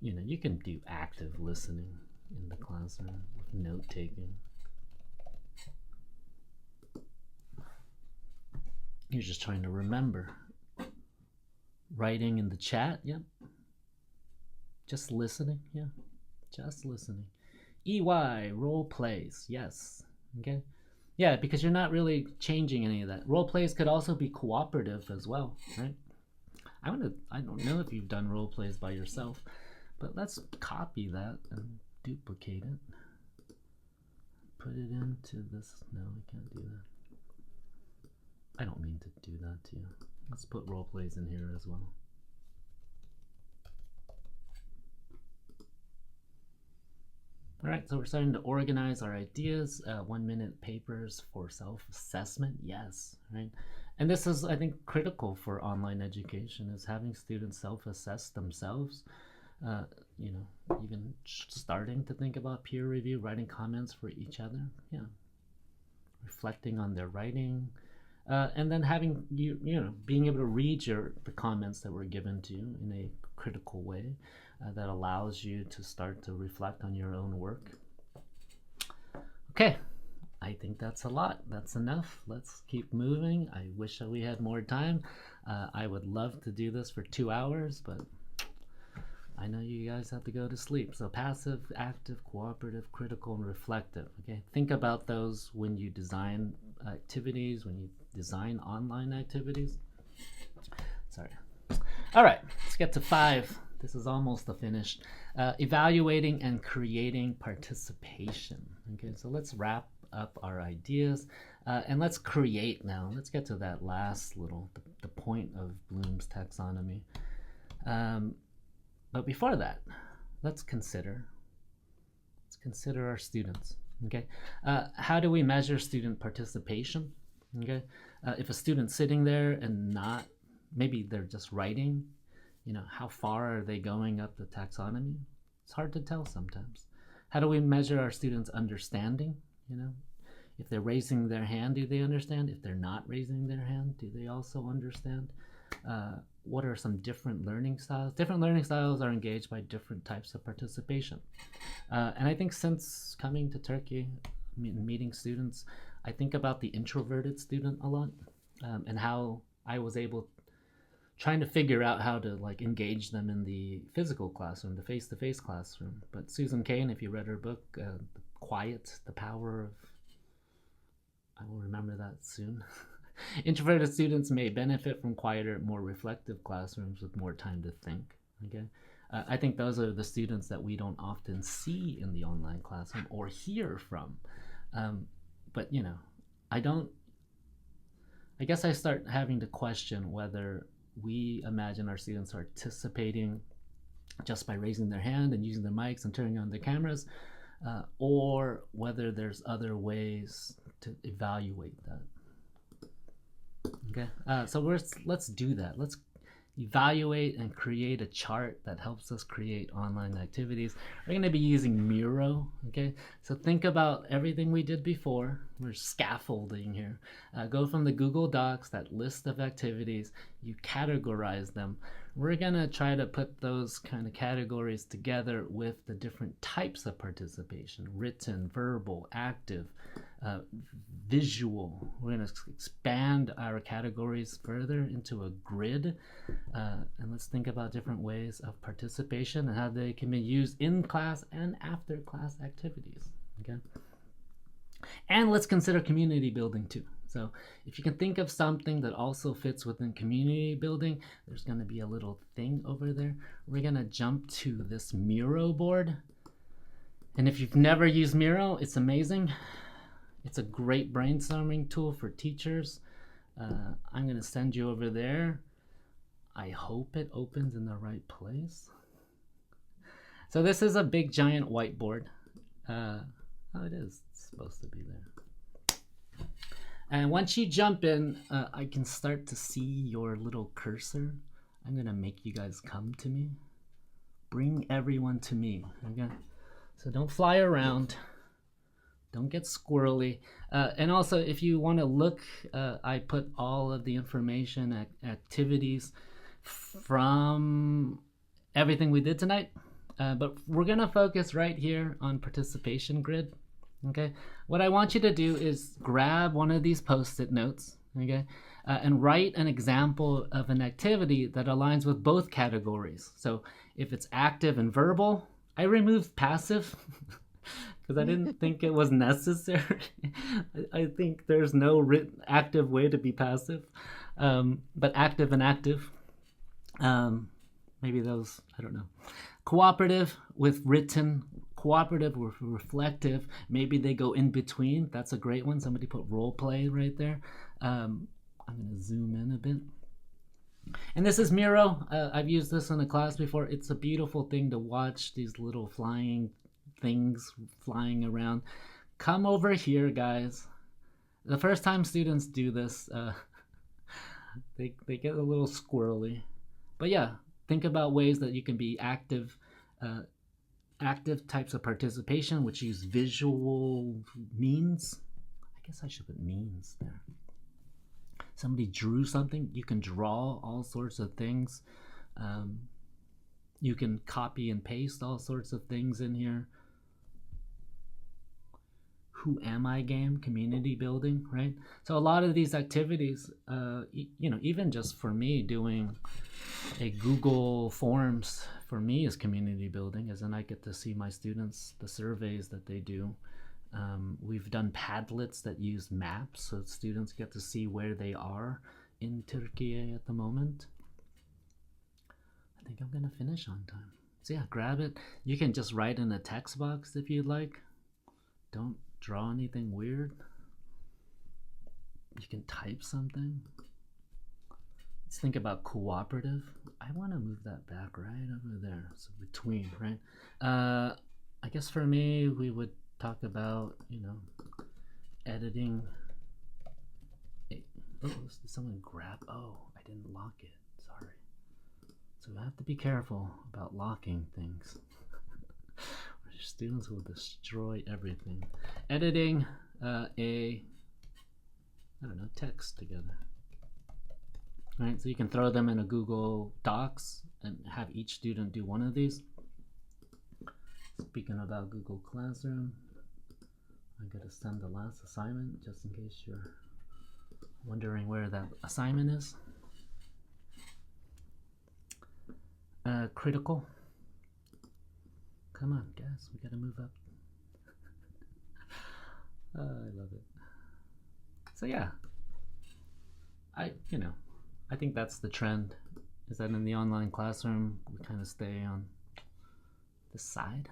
you can do active listening in the classroom, note taking. You're just trying to remember. Writing in the chat, yep. Just listening, yeah. Just listening. EY, role plays, yes. Okay. Yeah, because you're not really changing any of that. Role plays could also be cooperative as well, right? I don't know if you've done role plays by yourself, but let's copy that and duplicate it. Put it into this. No, we can't do that. I don't mean to do that to you. Let's put role plays in here as well. All right, so we're starting to organize our ideas. 1-minute papers for self-assessment, yes, right? And this is, I think, critical for online education, is having students self-assess themselves. Even starting to think about peer review, writing comments for each other, yeah. Reflecting on their writing, and then having being able to read the comments that were given to you in a critical way. That allows you to start to reflect on your own work. Okay, I think that's a lot. That's enough. Let's keep moving. I wish that we had more time. I would love to do this for 2 hours, but I know you guys have to go to sleep. So passive, active, cooperative, critical, and reflective. Okay, think about those when you design activities, when you design online activities. Sorry. All right, let's get to 5. This is almost the finish. Evaluating and creating participation. Okay, so let's wrap up our ideas and let's create now. Let's get to that last little, the point of Bloom's taxonomy. But before that, let's consider our students. Okay, how do we measure student participation? Okay, if a student's sitting there and maybe they're just writing, how far are they going up the taxonomy? It's hard to tell sometimes. How do we measure our students' understanding? If they're raising their hand, do they understand? If they're not raising their hand, do they also understand? What are some different learning styles? Different learning styles are engaged by different types of participation. And I think since coming to Turkey, meeting students, I think about the introverted student a lot, and how I was trying to figure out how to engage them in the physical classroom, the face-to-face classroom. But Susan Cain, if you read her book, Quiet, The Power of, I will remember that soon. Introverted students may benefit from quieter, more reflective classrooms with more time to think. Okay, I think those are the students that we don't often see in the online classroom or hear from. But I guess I start having to question whether we imagine our students are participating just by raising their hand and using their mics and turning on their cameras, or whether there's other ways to evaluate that. Okay, so let's do that. Let's evaluate and create a chart that helps us create online activities. We're going to be using Miro. Okay, so think about everything we did before. We're scaffolding here. Go from the Google Docs, that list of activities, you categorize them. We're going to try to put those kind of categories together with the different types of participation: written, verbal, active, visual. We're going to expand our categories further into a grid, and let's think about different ways of participation and how they can be used in class and after class activities. Okay, and let's consider community building too. So if you can think of something that also fits within community building, there's going to be a little thing over there. We're going to jump to this Miro board. And if you've never used Miro, it's amazing. It's a great brainstorming tool for teachers. I'm going to send you over there. I hope it opens in the right place. So this is a big giant whiteboard. Oh, it is. It's supposed to be there. And once you jump in, I can start to see your little cursor. I'm going to make you guys come to me. Bring everyone to me. Okay? So don't fly around. Don't get squirrely. And also, if you want to look, I put all of the information, activities from everything we did tonight. But we're going to focus right here on participation grid. Okay, what I want you to do is grab one of these post-it notes, okay, and write an example of an activity that aligns with both categories. So if it's active and verbal, I removed passive because I didn't think it was necessary. I think there's no active way to be passive, but active and active, maybe those, I don't know. Cooperative with written, cooperative with reflective, maybe they go in between. That's a great one. Somebody put role play right there. I'm going to zoom in a bit. And this is Miro. I've used this in a class before. It's a beautiful thing to watch, these little flying things flying around. Come over here, guys. The first time students do this, they get a little squirrely. But yeah, think about ways that you can be active types of participation, which use visual means. I guess I should put means there. Somebody drew something. You can draw all sorts of things. You can copy and paste all sorts of things in here. Who am I game, community building, right? So a lot of these activities, even just for me doing a Google Forms for me is community building, as in I get to see my students, the surveys that they do. We've done Padlets that use maps, so students get to see where they are in Turkey at the moment. I think I'm gonna finish on time. So yeah, grab it. You can just write in a text box if you'd like. Don't draw anything weird. You can type something. Let's think about cooperative. I want to move that back right over there. So between, right? I guess for me, we would talk about, editing. Oh, did someone grab? Oh, I didn't lock it. Sorry. So we have to be careful about locking things. Your students will destroy everything. Editing text together. Right, so you can throw them in a Google Docs and have each student do one of these. Speaking about Google Classroom, I gotta send the last assignment just in case you're wondering where that assignment is. Critical. Come on, guys, we gotta move up. I love it. So yeah, I think that's the trend, is that in the online classroom, we kind of stay on the side.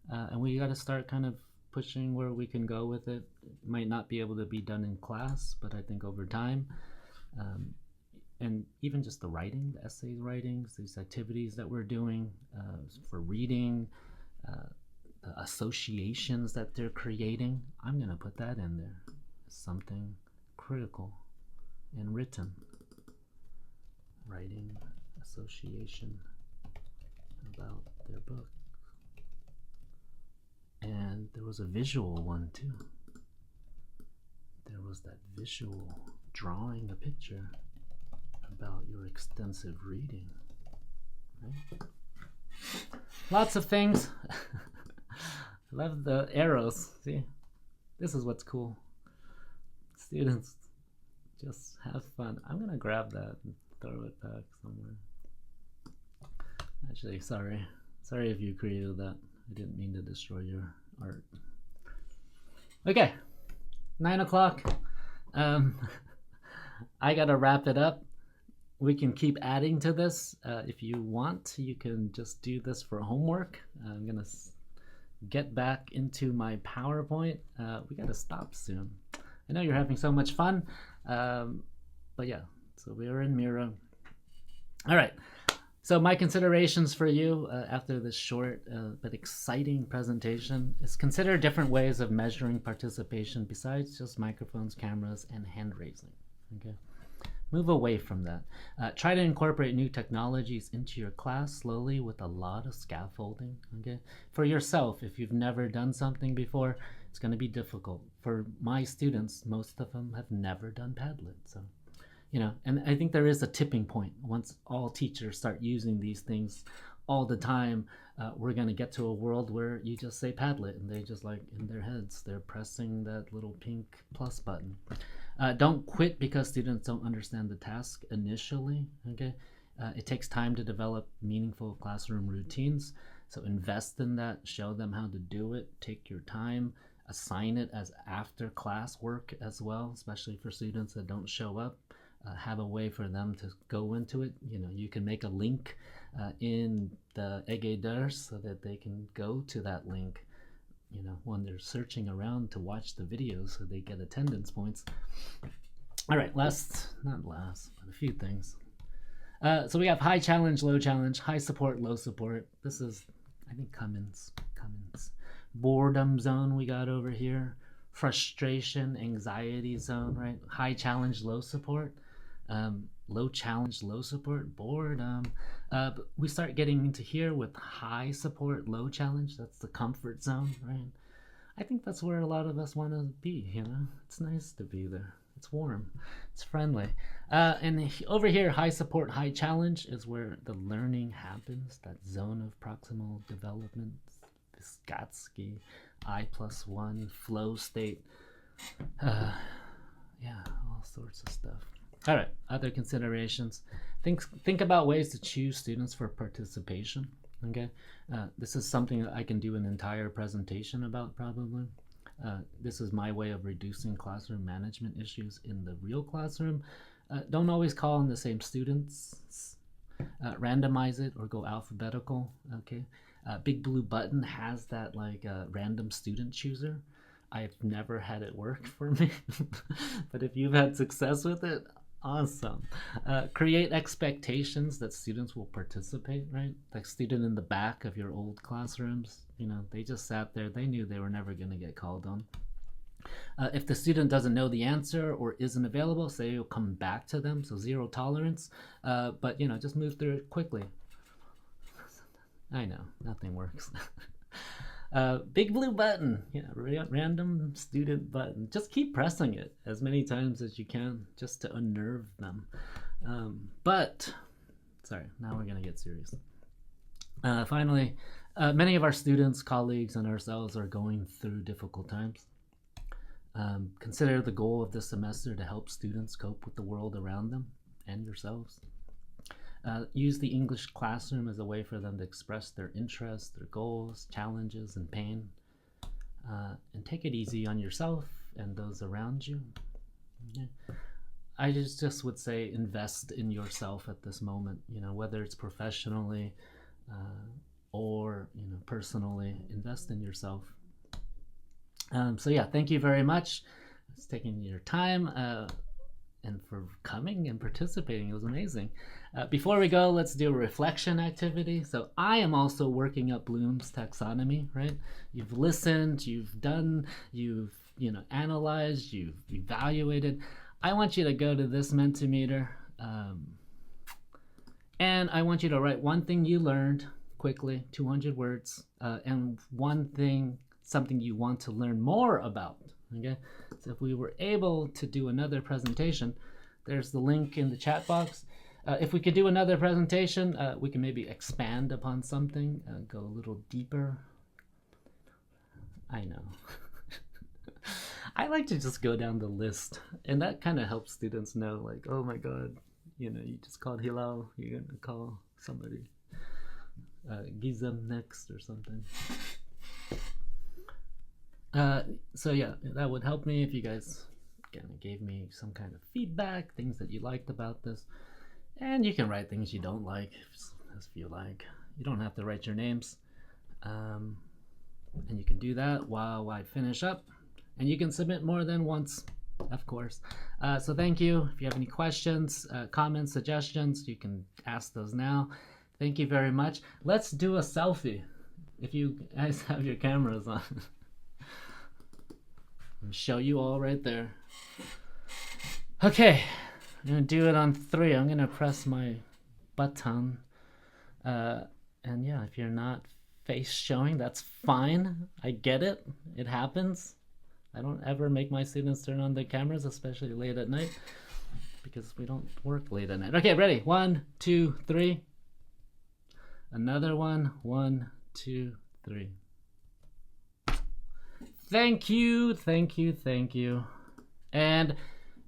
And we got to start kind of pushing where we can go with it. It might not be able to be done in class, but I think over time, and even just the writing, the essay writings, these activities that we're doing for reading, the associations that they're creating, I'm going to put that in there as something critical. And written, writing association about their book. And there was a visual one too. There was that visual drawing a picture about your extensive reading, right? Lots of things. I love the arrows, see? This is what's cool. Students just have fun. I'm gonna grab that and throw it back somewhere. Actually, sorry if you created that. I didn't mean to destroy your art. Okay, 9 o'clock. I gotta wrap it up. We can keep adding to this. If you want, you can just do this for homework. I'm gonna get back into my PowerPoint. We gotta stop soon. I know you're having so much fun, but yeah, so we are in Miro. All right, so my considerations for you after this short but exciting presentation is consider different ways of measuring participation besides just microphones, cameras, and hand raising. Okay, move away from that. Try to incorporate new technologies into your class slowly with a lot of scaffolding. Okay, for yourself, if you've never done something before, it's going to be difficult. For my students, most of them have never done Padlet, so you know, and I think there is a tipping point. Once all teachers start using these things all the time, we're going to get to a world where you just say Padlet and they just like in their heads, they're pressing that little pink plus button. Don't quit because students don't understand the task initially, okay? It takes time to develop meaningful classroom routines, so invest in that, show them how to do it, take your time, assign it as after class work as well, especially for students that don't show up. Have a way for them to go into it. You know, you can make a link in the Egeders so that they can go to that link, you know, when they're searching around to watch the videos so they get attendance points. All right, not last, but a few things. So we have high challenge, low challenge, high support, low support. This is, I think, Cummins. Boredom zone we got over here. Frustration, anxiety zone, right? High challenge, low support. Low challenge, low support, boredom. But we start getting into here with high support, low challenge. That's the comfort zone, right? I think that's where a lot of us want to be, you know? It's nice to be there. It's warm. It's friendly. And over here, high support, high challenge is where the learning happens, that zone of proximal development, Vygotsky, I+1, flow state. Yeah, all sorts of stuff. All right, other considerations. Think about ways to choose students for participation. Okay, this is something that I can do an entire presentation about probably. This is my way of reducing classroom management issues in the real classroom. Don't always call on the same students. Randomize it or go alphabetical. Okay, Big Blue Button has that like random student chooser. I've never had it work for me, but if you've had success with it, awesome. Create expectations that students will participate, right? Like student in the back of your old classrooms, you know, they just sat there. They knew they were never going to get called on. If the student doesn't know the answer or isn't available, say you'll come back to them. So zero tolerance, but you know, just move through it quickly. I know, nothing works. Big Blue Button, yeah, random student button. Just keep pressing it as many times as you can just to unnerve them. But, sorry, now we're gonna get serious. Finally, many of our students, colleagues, and ourselves are going through difficult times. Consider the goal of this semester to help students cope with the world around them and yourselves. Use the English classroom as a way for them to express their interests, their goals, challenges, and pain. And take it easy on yourself and those around you. Yeah. I just would say invest in yourself at this moment, you know, whether it's professionally or, you know, personally, invest in yourself. So yeah, thank you very much. It's taking your time and for coming and participating. It was amazing. Before we go, let's do a reflection activity. So I am also working up Bloom's taxonomy, right? You've listened, you've done, you've, you know, analyzed, you've evaluated. I want you to go to this Mentimeter, and I want you to write one thing you learned quickly, 200 words, and one thing, something you want to learn more about. Okay, so if we were able to do another presentation, there's the link in the chat box. If we could do another presentation, we can maybe expand upon something, go a little deeper. I know. I like to just go down the list, and that kind of helps students know, like, oh my god, you know, you just called Hilal, you're gonna call somebody Gizem next or something. So yeah, that would help me if you guys kind of gave me some kind of feedback, things that you liked about this. And you can write things you don't like if you like. You don't have to write your names. And you can do that while I finish up. And you can submit more than once, of course. So thank you. If you have any questions, comments, suggestions, you can ask those now. Thank you very much. Let's do a selfie. If you guys have your cameras on. I'll show you all right there. Okay, I'm gonna do it on 3. I'm gonna press my button. And yeah, if you're not face showing, that's fine. I get it. It happens. I don't ever make my students turn on their cameras, especially late at night, because we don't work late at night. Okay, ready? 1, 2, 3. Another one. 1, 2, 3. Thank you, thank you, thank you. And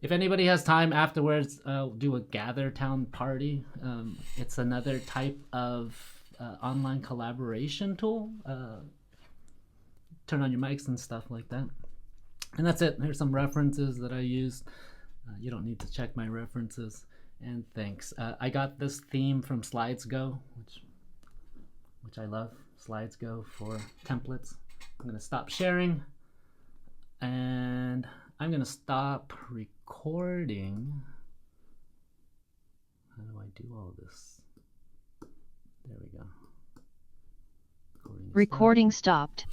if anybody has time afterwards, I'll do a Gather Town party. It's another type of online collaboration tool. Turn on your mics and stuff like that. And that's it. Here's some references that I used. You don't need to check my references. And thanks. I got this theme from SlidesGo, which I love. SlidesGo for templates. I'm going to stop sharing. And I'm going to stop recording. How do I do all this? There we go. Recording stopped.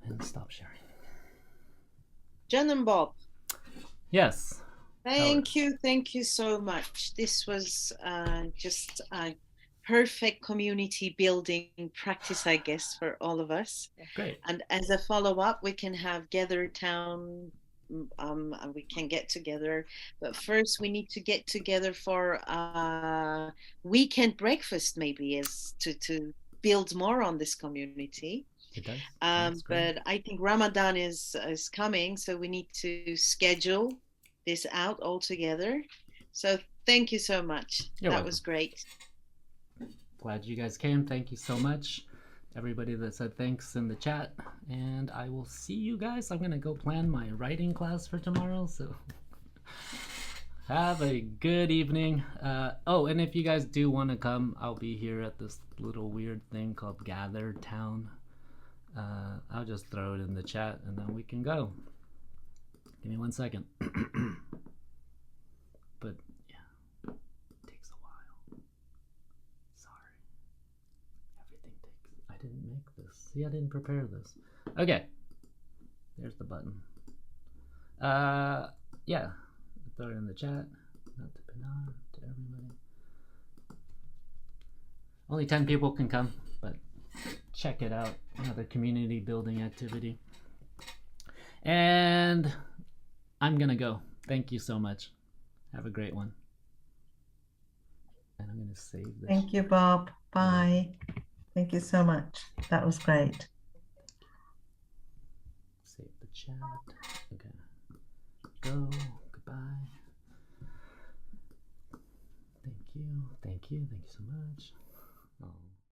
And stop sharing. Jen and Bob. Yes. Thank you so much. This was just a perfect community building practice, I guess, for all of us. Great. And as a follow-up, we can have Gather Town. We can get together, but first we need to get together for a weekend breakfast, maybe, is to build more on this community. It does. But I think Ramadan is coming, so we need to schedule this out all together. So thank you so much. You're that welcome. Was great. Glad you guys came. Thank you so much. Everybody that said thanks in the chat. And I will see you guys. I'm going to go plan my writing class for tomorrow. So have a good evening. Oh, and if you guys do want to come, I'll be here at this little weird thing called Gather Town. I'll just throw it in the chat and then we can go. Give me 1 second. But yeah, it takes a while. Sorry. Everything takes... I didn't make this. See, I didn't prepare this. Okay. There's the button. Yeah. Throw it in the chat. Not to Pinar, to everybody. Only 10 people can come, but check it out. Another community building activity. And I'm gonna go. Thank you so much. Have a great one. And I'm gonna save this. Thank you, Bob. Bye. Thank you so much. That was great. Save the chat. Okay. Go. Goodbye. Thank you. Thank you. Thank you so much.